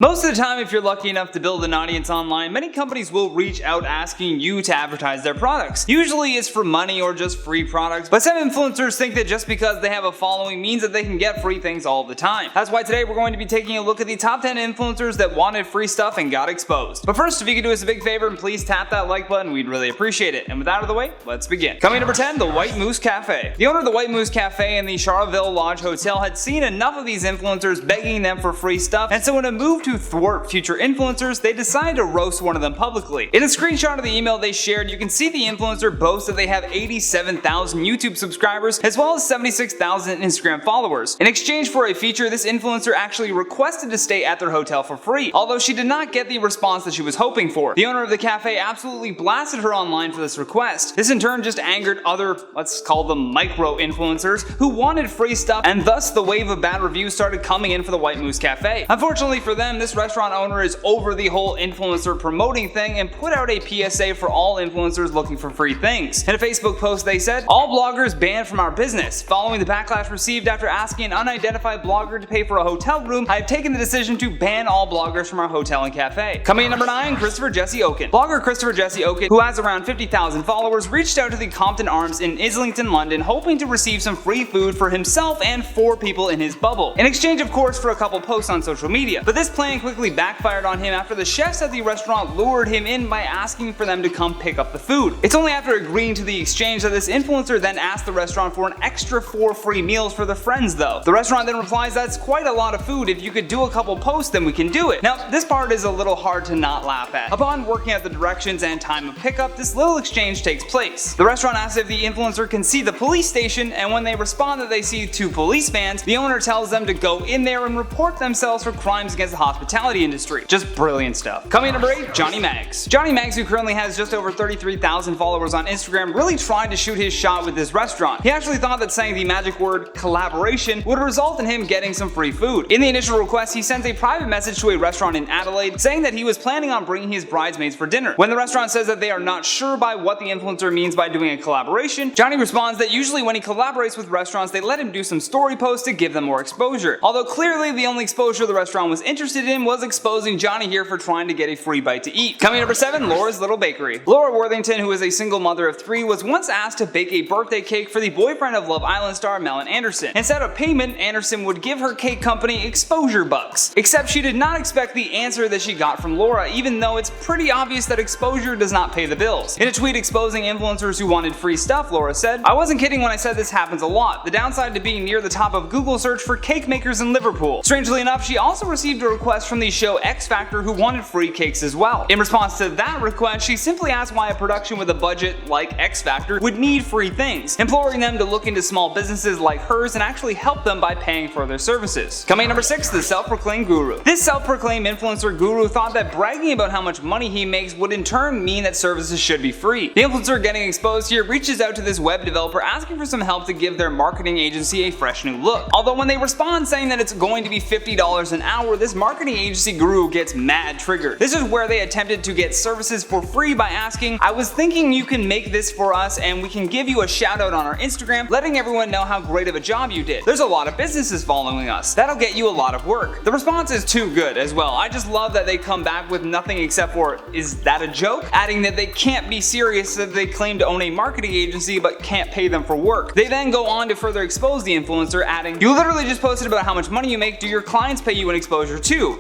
Most of the time, if you're lucky enough to build an audience online, many companies will reach out asking you to advertise their products. Usually it's for money or just free products, but some influencers think that just because they have a following means that they can get free things all the time. That's why today we're going to be taking a look at the top 10 influencers that wanted free stuff and got exposed. But first, if you could do us a big favor and please tap that like button, we'd really appreciate it. And with that out of the way, let's begin. Coming number 10, the White Moose Cafe. The owner of the White Moose Cafe and the Charlottesville Lodge Hotel had seen enough of these influencers begging them for free stuff, and so in a move to thwart future influencers, they decided to roast one of them publicly. In a screenshot of the email they shared, you can see the influencer boast that they have 87,000 YouTube subscribers as well as 76,000 Instagram followers. In exchange for a feature, this influencer actually requested to stay at their hotel for free, although she did not get the response that she was hoping for. The owner of the cafe absolutely blasted her online for this request. This in turn just angered other, let's call them micro influencers, who wanted free stuff, and thus the wave of bad reviews started coming in for the White Moose Cafe. Unfortunately for them, this restaurant owner is over the whole influencer promoting thing and put out a PSA for all influencers looking for free things. In a Facebook post they said, "All bloggers banned from our business. Following the backlash received after asking an unidentified blogger to pay for a hotel room, I have taken the decision to ban all bloggers from our hotel and cafe." Coming in number 9, Christopher Jesse Oken. Blogger Christopher Jesse Oken, who has around 50,000 followers, reached out to the Compton Arms in Islington, London, hoping to receive some free food for himself and 4 people in his bubble. In exchange, of course, for a couple posts on social media. But this plan quickly backfired on him after the chefs at the restaurant lured him in by asking for them to come pick up the food. It's only after agreeing to the exchange that this influencer then asked the restaurant for an extra 4 free meals for their friends though. The restaurant then replies, "That's quite a lot of food. If you could do a couple posts, then we can do it." Now, this part is a little hard to not laugh at. Upon working out the directions and time of pickup, this little exchange takes place. The restaurant asks if the influencer can see the police station, and when they respond that they see 2 police vans, the owner tells them to go in there and report themselves for crimes against the hospitality industry. Just brilliant stuff. Coming in number 8, Johnny Mags. Johnny Mags, who currently has just over 33,000 followers on Instagram, really tried to shoot his shot with this restaurant. He actually thought that saying the magic word collaboration would result in him getting some free food. In the initial request, he sent a private message to a restaurant in Adelaide saying that he was planning on bringing his bridesmaids for dinner. When the restaurant says that they are not sure by what the influencer means by doing a collaboration, Johnny responds that usually when he collaborates with restaurants, they let him do some story posts to give them more exposure. Although clearly the only exposure the restaurant was interested in was exposing Johnny here for trying to get a free bite to eat. Coming number 7, Laura's Little Bakery. Laura Worthington, who is a single mother of 3, was once asked to bake a birthday cake for the boyfriend of Love Island star Melon Anderson. Instead of payment, Anderson would give her cake company exposure bucks. Except she did not expect the answer that she got from Laura, even though it's pretty obvious that exposure does not pay the bills. In a tweet exposing influencers who wanted free stuff, Laura said, "I wasn't kidding when I said this happens a lot. The downside to being near the top of Google search for cake makers in Liverpool." Strangely enough, she also received a request from the show X Factor, who wanted free cakes as well. In response to that request, she simply asked why a production with a budget like X Factor would need free things, imploring them to look into small businesses like hers and actually help them by paying for their services. Coming in number 6, the self-proclaimed guru. This self-proclaimed influencer guru thought that bragging about how much money he makes would in turn mean that services should be free. The influencer getting exposed here reaches out to this web developer asking for some help to give their marketing agency a fresh new look. Although when they respond saying that it's going to be $50 an hour, this marketing agency guru gets mad triggered. This is where they attempted to get services for free by asking, "I was thinking you can make this for us and we can give you a shout out on our Instagram, letting everyone know how great of a job you did. There's a lot of businesses following us. That'll get you a lot of work." The response is too good as well. I just love that they come back with nothing except for, "Is that a joke?" adding that they can't be serious that they claim to own a marketing agency but can't pay them for work. They then go on to further expose the influencer, adding, "You literally just posted about how much money you make. Do your clients pay you an exposure too?"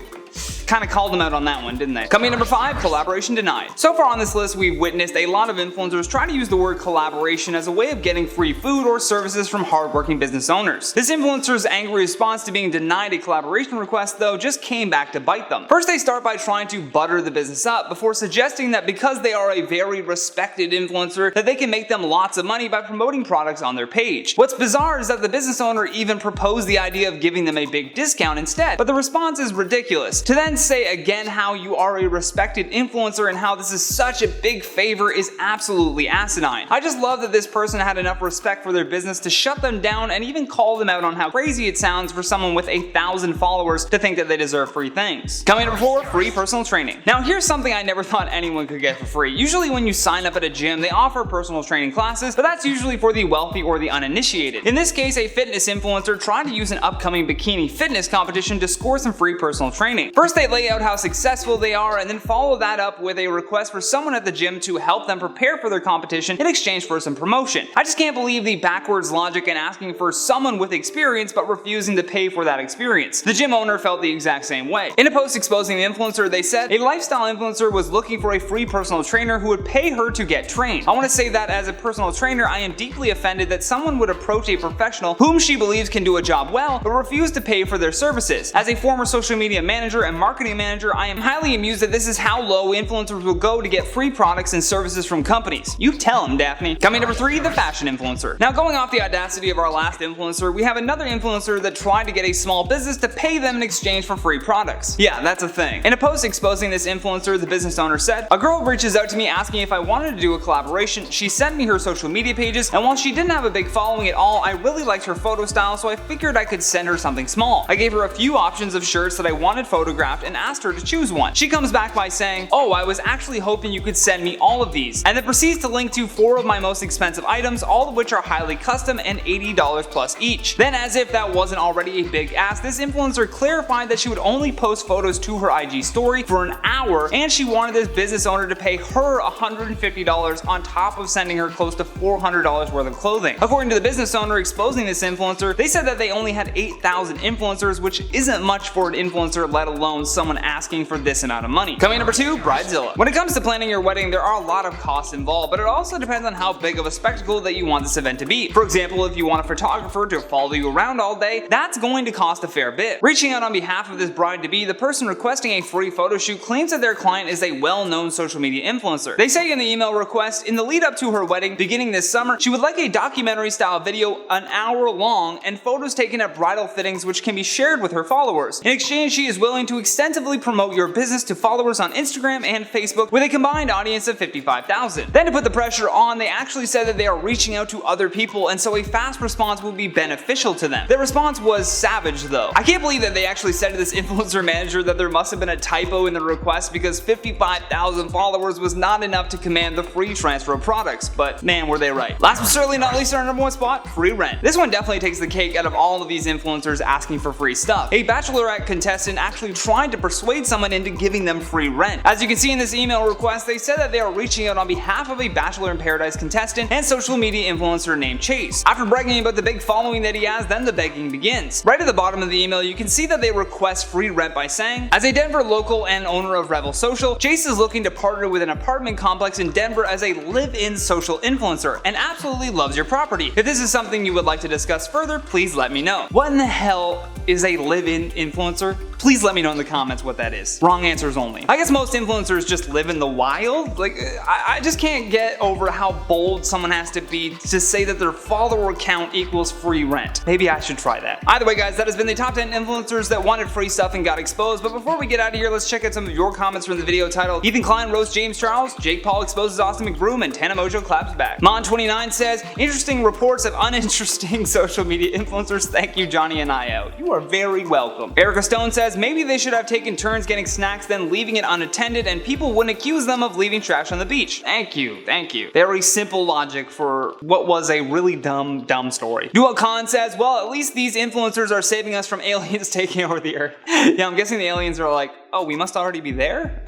Kind of called them out on that one, didn't they? Coming number 5, collaboration denied. So far on this list, we've witnessed a lot of influencers try to use the word collaboration as a way of getting free food or services from hardworking business owners. This influencer's angry response to being denied a collaboration request, though, just came back to bite them. First, they start by trying to butter the business up before suggesting that because they are a very respected influencer, that they can make them lots of money by promoting products on their page. What's bizarre is that the business owner even proposed the idea of giving them a big discount instead, but the response is ridiculous. To then say again how you are a respected influencer and how this is such a big favor is absolutely asinine. I just love that this person had enough respect for their business to shut them down and even call them out on how crazy it sounds for someone with 1,000 followers to think that they deserve free things. Coming number 4, free personal training. Now here's something I never thought anyone could get for free. Usually when you sign up at a gym, they offer personal training classes, but that's usually for the wealthy or the uninitiated. In this case, a fitness influencer tried to use an upcoming bikini fitness competition to score some free personal training. First, they they lay out how successful they are and then follow that up with a request for someone at the gym to help them prepare for their competition in exchange for some promotion. I just can't believe the backwards logic in asking for someone with experience but refusing to pay for that experience. The gym owner felt the exact same way. In a post exposing the influencer, they said a lifestyle influencer was looking for a free personal trainer who would pay her to get trained. I want to say that as a personal trainer, I am deeply offended that someone would approach a professional whom she believes can do a job well but refuse to pay for their services. As a former social media manager and marketing manager, I am highly amused that this is how low influencers will go to get free products and services from companies. You tell them, Daphne. Coming number 3, the fashion influencer. Now, going off the audacity of our last influencer, we have another influencer that tried to get a small business to pay them in exchange for free products. Yeah, that's a thing. In a post exposing this influencer, the business owner said, "A girl reaches out to me asking if I wanted to do a collaboration. She sent me her social media pages, and while she didn't have a big following at all, I really liked her photo style, so I figured I could send her something small. I gave her a few options of shirts that I wanted photographed and asked her to choose one. She comes back by saying, 'Oh, I was actually hoping you could send me all of these,' and then proceeds to link to 4 of my most expensive items, all of which are highly custom and $80 plus each. Then, as if that wasn't already a big ask, this influencer clarified that she would only post photos to her IG story for an hour, and she wanted this business owner to pay her $150 on top of sending her close to $400 worth of clothing. According to the business owner exposing this influencer, they said that they only had 8,000 influencers, which isn't much for an influencer, let alone someone asking for this amount of money. Coming number 2, Bridezilla. When it comes to planning your wedding, there are a lot of costs involved, but it also depends on how big of a spectacle that you want this event to be. For example, if you want a photographer to follow you around all day, that's going to cost a fair bit. Reaching out on behalf of this bride-to-be, the person requesting a free photo shoot claims that their client is a well-known social media influencer. They say in the email request, in the lead up to her wedding beginning this summer, she would like a documentary-style video an hour long and photos taken at bridal fittings which can be shared with her followers. In exchange, she is willing to extensively promote your business to followers on Instagram and Facebook with a combined audience of 55,000. Then to put the pressure on, they actually said that they are reaching out to other people, and so a fast response will be beneficial to them. Their response was savage though. I can't believe that they actually said to this influencer manager that there must have been a typo in the request because 55,000 followers was not enough to command the free transfer of products, but man, were they right. Last but certainly not least, our number 1 spot, free rent. This one definitely takes the cake out of all of these influencers asking for free stuff. A bachelorette contestant actually tried to persuade someone into giving them free rent. As you can see in this email request, they said that they are reaching out on behalf of a Bachelor in Paradise contestant and social media influencer named Chase. After bragging about the big following that he has, then the begging begins. Right at the bottom of the email, you can see that they request free rent by saying, as a Denver local and owner of Revel Social, Chase is looking to partner with an apartment complex in Denver as a live-in social influencer and absolutely loves your property. If this is something you would like to discuss further, please let me know. What in the hell is a live-in influencer? Please let me know in the comments what that is. Wrong answers only. I guess most influencers just live in the wild. Like, I just can't get over how bold someone has to be to say that their follower count equals free rent. Maybe I should try that. Either way, guys, that has been the top 10 influencers that wanted free stuff and got exposed. But before we get out of here, let's check out some of your comments from the video title. Ethan Klein roasts James Charles, Jake Paul exposes Austin McBroom, and Tana Mojo claps back. Mon29 says, interesting reports of uninteresting social media influencers. Thank you, Johnny and I out. You are very welcome. Erica Stone says, maybe they should have taken turns getting snacks then leaving it unattended and people wouldn't accuse them of leaving trash on the beach. Thank you, thank you. Very simple logic for what was a really dumb story. Dual Khan says, well, at least these influencers are saving us from aliens taking over the earth. Yeah, I'm guessing the aliens are like, oh, we must already be there?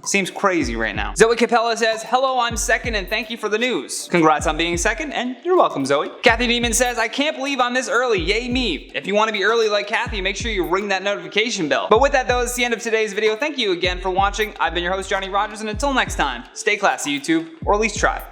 Seems crazy right now. Zoe Capella says, hello, I'm second and thank you for the news. Congrats on being second and you're welcome, Zoe. Kathy Demon says, I can't believe I'm this early, yay me. If you want to be early like Kathy, make sure you ring that notification bell. But with that though, it's the end of today's video. Thank you again for watching. I've been your host, Johnny Rogers, and until next time, stay classy, YouTube, or at least try.